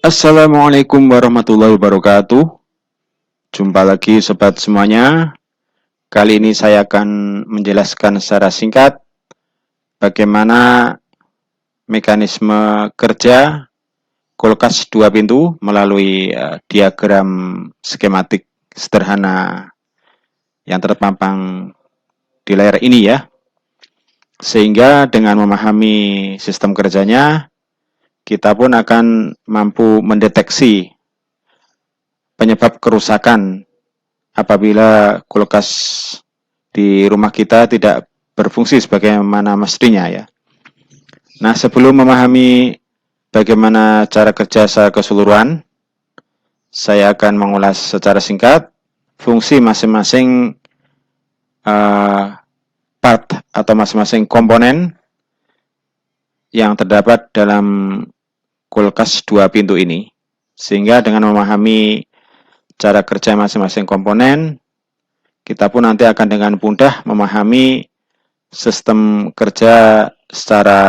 Assalamualaikum warahmatullahi wabarakatuh. Jumpa lagi sobat semuanya. Kali ini saya akan menjelaskan secara singkat bagaimana mekanisme kerja kulkas dua pintu melalui diagram skematik sederhana yang terpampang di layar ini ya. Sehingga dengan memahami sistem kerjanya, kita pun akan mampu mendeteksi penyebab kerusakan apabila kulkas di rumah kita tidak berfungsi sebagaimana mestinya ya. Nah, sebelum memahami bagaimana cara kerja secara keseluruhan, saya akan mengulas secara singkat fungsi masing-masing part atau masing-masing komponen yang terdapat dalam kulkas dua pintu ini. Sehingga dengan memahami cara kerja masing-masing komponen, kita pun nanti akan dengan mudah memahami sistem kerja secara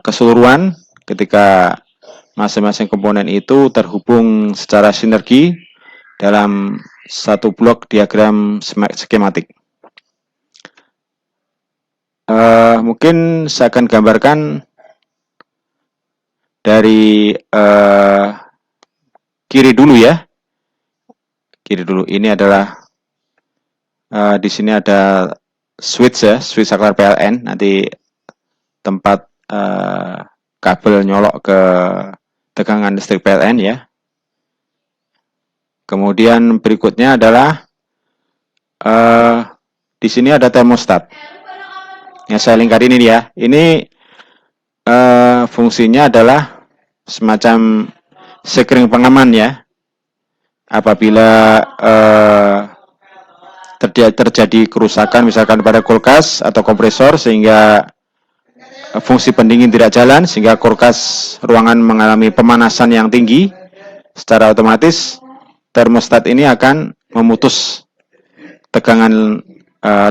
keseluruhan ketika masing-masing komponen itu terhubung secara sinergi dalam satu blok diagram skematik. Mungkin saya akan gambarkan dari kiri dulu ya. Kiri dulu. Ini adalah di sini ada switch ya, switch saklar PLN. Nanti tempat kabel nyolok ke tegangan listrik PLN ya. Kemudian berikutnya adalah di sini ada termostat. Yang saya lingkar ini ya. Ini fungsinya adalah semacam sekring pengaman ya. Apabila terjadi kerusakan misalkan pada kulkas atau kompresor sehingga fungsi pendingin tidak jalan sehingga kulkas ruangan mengalami pemanasan yang tinggi, secara otomatis termostat ini akan memutus tegangan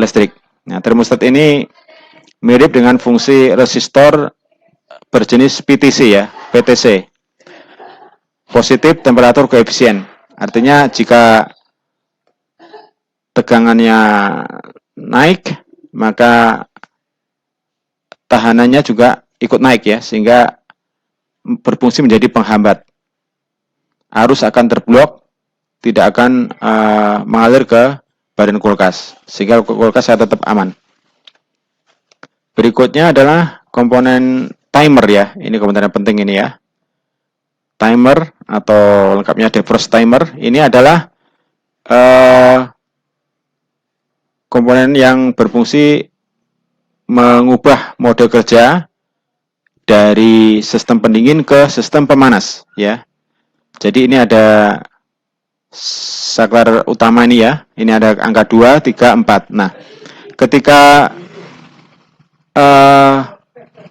listrik. Nah, termostat ini mirip dengan fungsi resistor berjenis PTC ya, PTC, positif temperatur koefisien. Artinya jika tegangannya naik, maka tahanannya juga ikut naik ya, sehingga berfungsi menjadi penghambat. Arus akan terblok, tidak akan mengalir ke badan kulkas, sehingga kulkas tetap aman. Berikutnya adalah komponen timer ya, ini komponen penting ini ya. Timer atau lengkapnya defrost timer, ini adalah komponen yang berfungsi mengubah mode kerja dari sistem pendingin ke sistem pemanas ya. Jadi ini ada saklar utama ini ya. Ini ada angka 2, 3, 4. Nah, ketika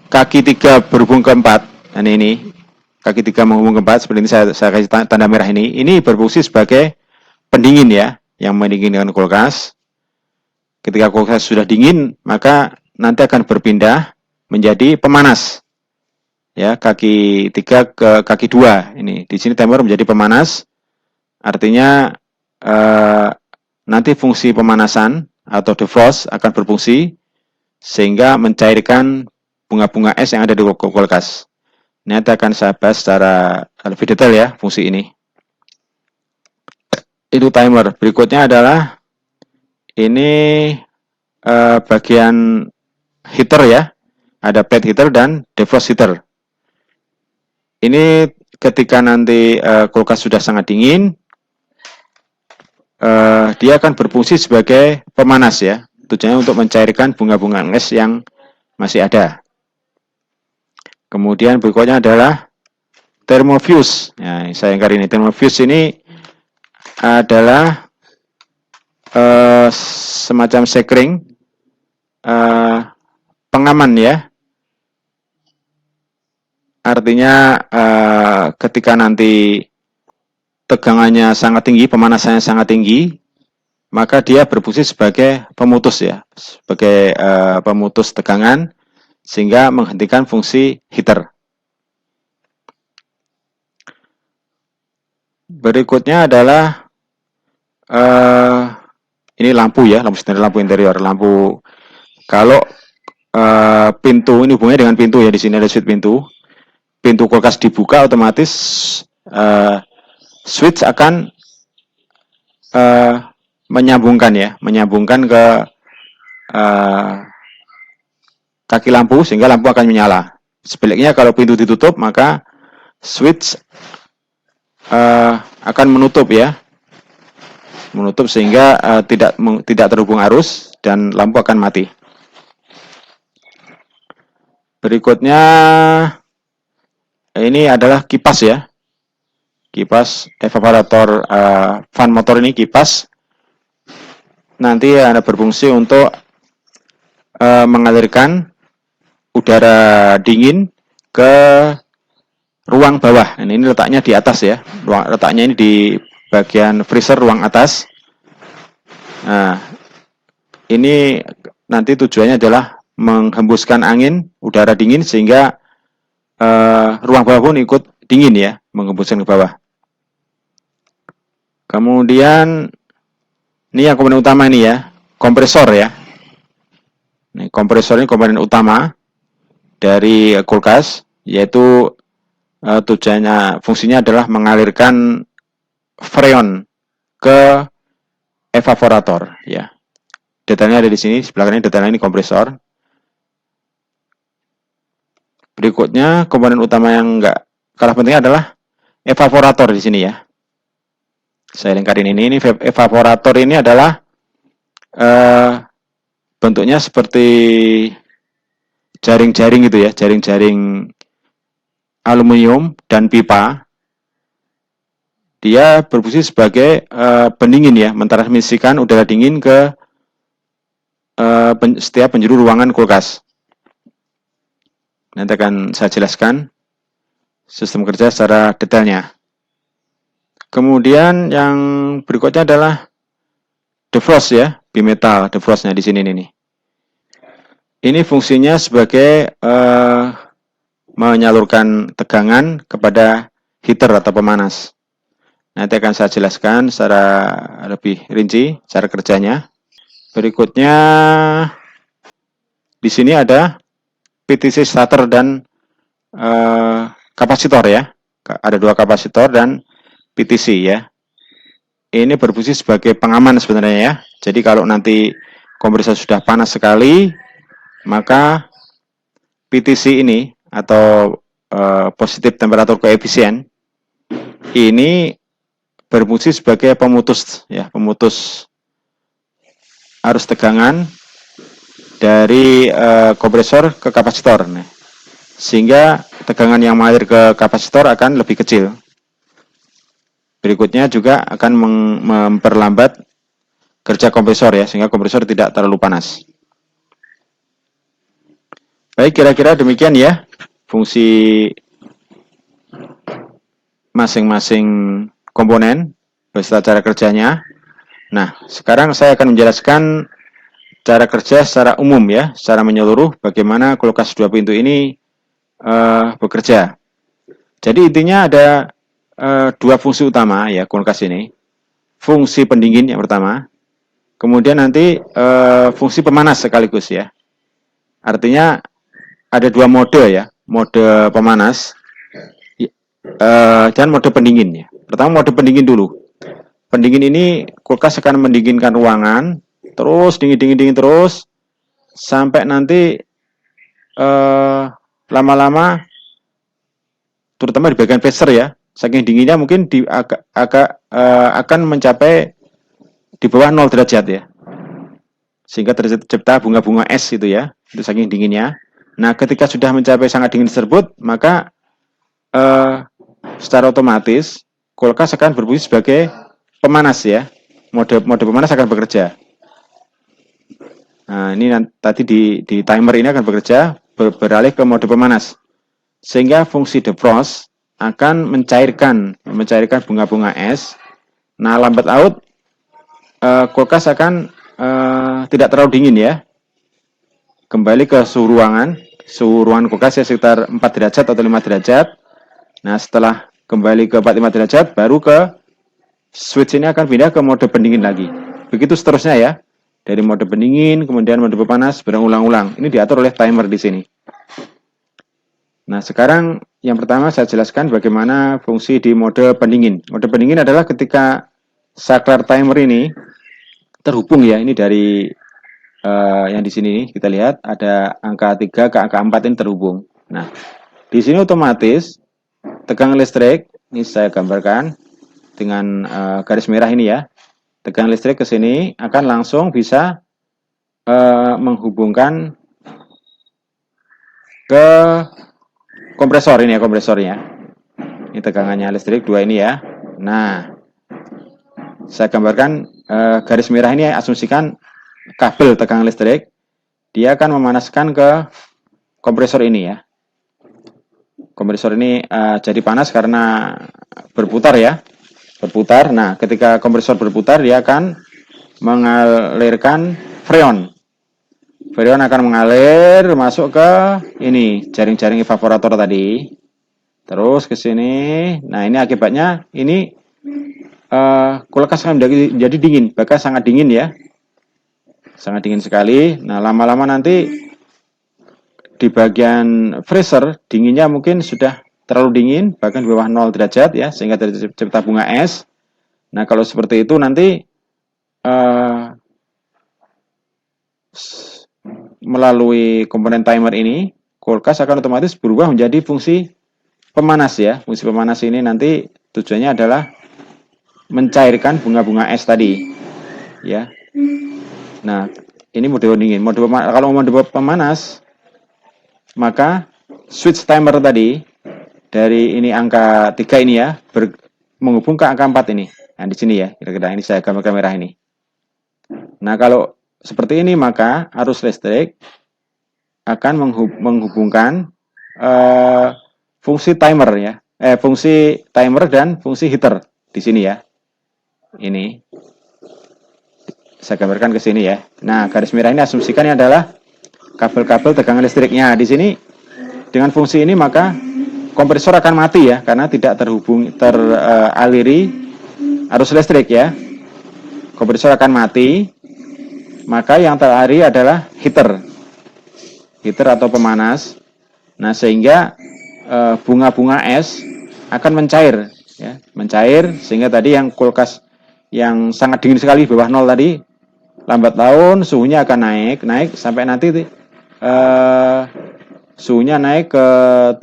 kaki 3 berhubung ke 4, dan ini kaki 3 menghubung ke 4, seperti ini saya kasih tanda merah ini berfungsi sebagai pendingin ya, yang mendinginkan kulkas. Ketika kulkas sudah dingin, maka nanti akan berpindah menjadi pemanas. Ya, kaki 3 ke kaki 2 ini. Di sini timer menjadi pemanas. Artinya nanti fungsi pemanasan atau defrost akan berfungsi sehingga mencairkan bunga-bunga es yang ada di kulkas. Nanti akan saya bahas secara lebih detail ya fungsi ini. Itu timer. Berikutnya adalah ini bagian heater ya. Ada pad heater dan defrost heater. Ini ketika nanti kulkas sudah sangat dingin, dia akan berfungsi sebagai pemanas ya. Tujuannya untuk mencairkan bunga-bunga es yang masih ada. Kemudian berikutnya adalah thermofuse. Nah, saya ingkar ini. Thermofuse ini adalah semacam sekring pengaman ya. Artinya ketika nanti tegangannya sangat tinggi, pemanasannya sangat tinggi, maka dia berfungsi sebagai pemutus ya, sebagai pemutus tegangan sehingga menghentikan fungsi heater. Berikutnya adalah ini lampu ya, lampu standar, lampu interior, lampu. Kalau pintu ini hubungannya dengan pintu ya, di sini ada switch pintu. Pintu kulkas dibuka, otomatis switch akan menyambungkan ke kaki lampu sehingga lampu akan menyala. Sebaliknya kalau pintu ditutup maka switch akan menutup ya, menutup sehingga tidak terhubung arus dan lampu akan mati. Berikutnya ini adalah kipas ya, kipas evaporator fan motor. Ini kipas nanti ada berfungsi untuk mengalirkan udara dingin ke ruang bawah. Ini letaknya di atas ya, letaknya ini di bagian freezer ruang atas. Nah, ini nanti tujuannya adalah menghembuskan angin udara dingin sehingga ruang bawah pun ikut dingin ya, menghembuskan ke bawah. Kemudian ini yang komponen utama ini ya, kompresor ya. Ini kompresor ini komponen utama dari kulkas, yaitu tujuannya, fungsinya adalah mengalirkan freon ke evaporator ya. Detailnya ada di sini, sebelah kanan detailnya ini kompresor. Berikutnya komponen utama yang enggak kalah penting adalah evaporator di sini ya. Saya lingkarin ini evaporator ini adalah bentuknya seperti jaring-jaring gitu ya, jaring-jaring aluminium dan pipa. Dia berfungsi sebagai pendingin ya, mentransmisikan udara dingin ke setiap penjuru ruangan kulkas. Nanti akan saya jelaskan sistem kerja secara detailnya. Kemudian yang berikutnya adalah defrost ya, bimetal defrostnya di sini nih. Ini fungsinya sebagai menyalurkan tegangan kepada heater atau pemanas. Nanti akan saya jelaskan secara lebih rinci cara kerjanya. Berikutnya di sini ada PTC starter dan kapasitor ya. Ada 2 kapasitor dan PTC ya. Ini berfungsi sebagai pengaman sebenarnya ya. Jadi kalau nanti kompresor sudah panas sekali, maka PTC ini atau positif temperatur koefisien ini berfungsi sebagai pemutus ya, pemutus arus tegangan dari kompresor ke kapasitor. Nah, sehingga tegangan yang mengalir ke kapasitor akan lebih kecil. Berikutnya juga akan memperlambat kerja kompresor ya, sehingga kompresor tidak terlalu panas. Baik, kira-kira demikian ya fungsi masing-masing komponen beserta cara kerjanya. Nah, sekarang saya akan menjelaskan cara kerja secara umum ya, secara menyeluruh bagaimana kulkas 2 pintu ini bekerja. Jadi intinya ada 2 fungsi utama ya kulkas ini. Fungsi pendingin yang pertama, kemudian nanti fungsi pemanas sekaligus ya. Artinya ada 2 mode ya, mode pemanas dan mode pendingin ya. Pertama mode pendingin dulu. Pendingin ini kulkas akan mendinginkan ruangan, terus dingin terus sampai nanti lama-lama, terutama di bagian freezer ya, saking dinginnya mungkin akan mencapai di bawah 0 derajat ya, sehingga tercipta bunga-bunga es itu ya, itu saking dinginnya. Nah, ketika sudah mencapai sangat dingin tersebut, maka secara otomatis kulkas akan berfungsi sebagai pemanas ya, mode pemanas akan bekerja. Nah, ini tadi di timer ini akan bekerja beralih ke mode pemanas, sehingga fungsi defrost akan mencairkan bunga-bunga es. Nah, lambat laun kulkas akan tidak terlalu dingin ya, kembali ke suhu ruangan kulkas ya sekitar 4 derajat atau 5 derajat. Nah, setelah kembali ke 4-5 derajat baru ke switch ini akan pindah ke mode pendingin lagi. Begitu seterusnya ya. Dari mode pendingin, kemudian mode pemanas, berulang-ulang. Ini diatur oleh timer di sini. Nah, sekarang yang pertama saya jelaskan bagaimana fungsi di mode pendingin. Mode pendingin adalah ketika saklar timer ini terhubung ya. Ini dari yang di sini kita lihat ada angka 3 ke angka 4 ini terhubung. Nah, di sini otomatis tegangan listrik, ini saya gambarkan dengan garis merah ini ya. Tegangan listrik ke sini akan langsung bisa menghubungkan ke kompresor ini ya, kompresornya. Ini tegangannya listrik 2 ini ya. Nah, saya gambarkan garis merah ini asumsikan kabel tegangan listrik. Dia akan memanaskan ke kompresor ini ya. Kompresor ini jadi panas karena berputar ya. Berputar. Nah, ketika kompresor berputar, dia akan mengalirkan freon. Freon akan mengalir masuk ke ini jaring-jaring evaporator tadi. Terus ke sini. Nah, ini akibatnya ini kulkas akan menjadi dingin, bahkan sangat dingin ya. Sangat dingin sekali. Nah, lama-lama nanti di bagian freezer dinginnya mungkin sudah terlalu dingin, bahkan di bawah 0 derajat ya, sehingga tercipta bunga es. Nah, kalau seperti itu nanti melalui komponen timer ini, kulkas akan otomatis berubah menjadi fungsi pemanas ya. Fungsi pemanas ini nanti tujuannya adalah mencairkan bunga-bunga es tadi ya. Nah, ini mode dingin. Kalau mode pemanas, maka switch timer tadi dari ini angka 3 ini ya, menghubung ke angka 4 ini. Nah, di sini ya, kira-kira ini saya gambar merah ini. Nah, kalau seperti ini maka arus listrik akan menghubungkan fungsi timer ya, fungsi timer dan fungsi heater di sini ya. Ini saya gambarkan ke sini ya. Nah, garis merah ini asumsikannya adalah kabel-kabel tegangan listriknya. Di sini dengan fungsi ini maka kompresor akan mati ya, karena tidak teraliri arus listrik ya. Kompresor akan mati, maka yang teraliri adalah heater atau pemanas. Nah, sehingga bunga-bunga es akan mencair ya, mencair sehingga tadi yang kulkas yang sangat dingin sekali bawah 0 tadi lambat laun suhunya akan naik sampai nanti suhunya naik ke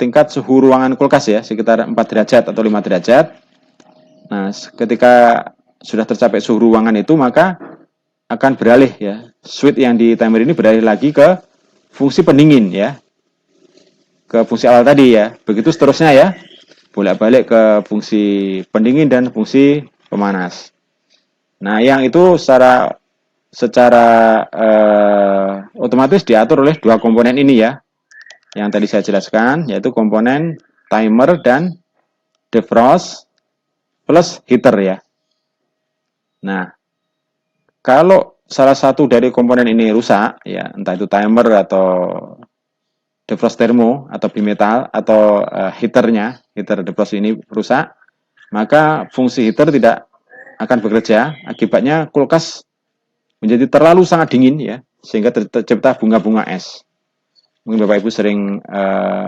tingkat suhu ruangan kulkas ya, sekitar 4 derajat atau 5 derajat. Nah, ketika sudah tercapai suhu ruangan itu, maka akan beralih ya, switch yang di timer ini beralih lagi ke fungsi pendingin ya, ke fungsi awal tadi ya. Begitu seterusnya ya, bolak-balik ke fungsi pendingin dan fungsi pemanas. Nah, yang itu secara otomatis diatur oleh dua komponen ini ya, yang tadi saya jelaskan, yaitu komponen timer dan defrost plus heater ya. Nah, kalau salah satu dari komponen ini rusak ya, entah itu timer atau defrost termo atau bimetal atau heater defrost ini rusak, maka fungsi heater tidak akan bekerja. Akibatnya kulkas menjadi terlalu sangat dingin ya, sehingga tercipta bunga-bunga es. Mungkin Bapak Ibu sering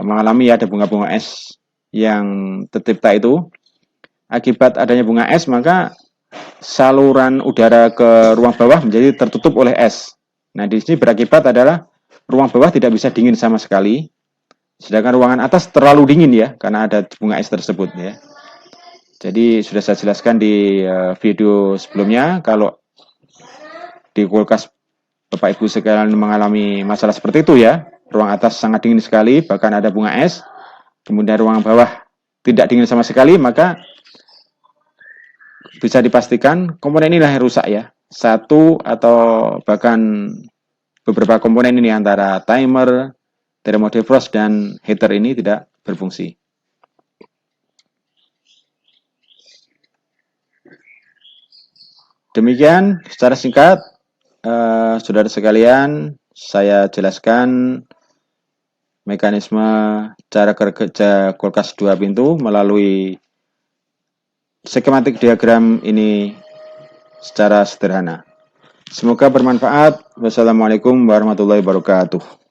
mengalami ya, ada bunga-bunga es yang tercipta itu. Akibat adanya bunga es, maka saluran udara ke ruang bawah menjadi tertutup oleh es. Nah, di sini berakibat adalah ruang bawah tidak bisa dingin sama sekali, sedangkan ruangan atas terlalu dingin ya, karena ada bunga es tersebut ya. Jadi sudah saya jelaskan di video sebelumnya, kalau di kulkas Bapak Ibu sekalian mengalami masalah seperti itu ya, ruang atas sangat dingin sekali, bahkan ada bunga es, kemudian ruang bawah tidak dingin sama sekali, maka bisa dipastikan komponen inilah yang rusak ya. Satu atau bahkan beberapa komponen ini antara timer, thermo defrost, dan heater ini tidak berfungsi. Demikian secara singkat, saudara sekalian, saya jelaskan mekanisme cara kerja kulkas 2 pintu melalui skematik diagram ini secara sederhana. Semoga bermanfaat. Wassalamualaikum warahmatullahi wabarakatuh.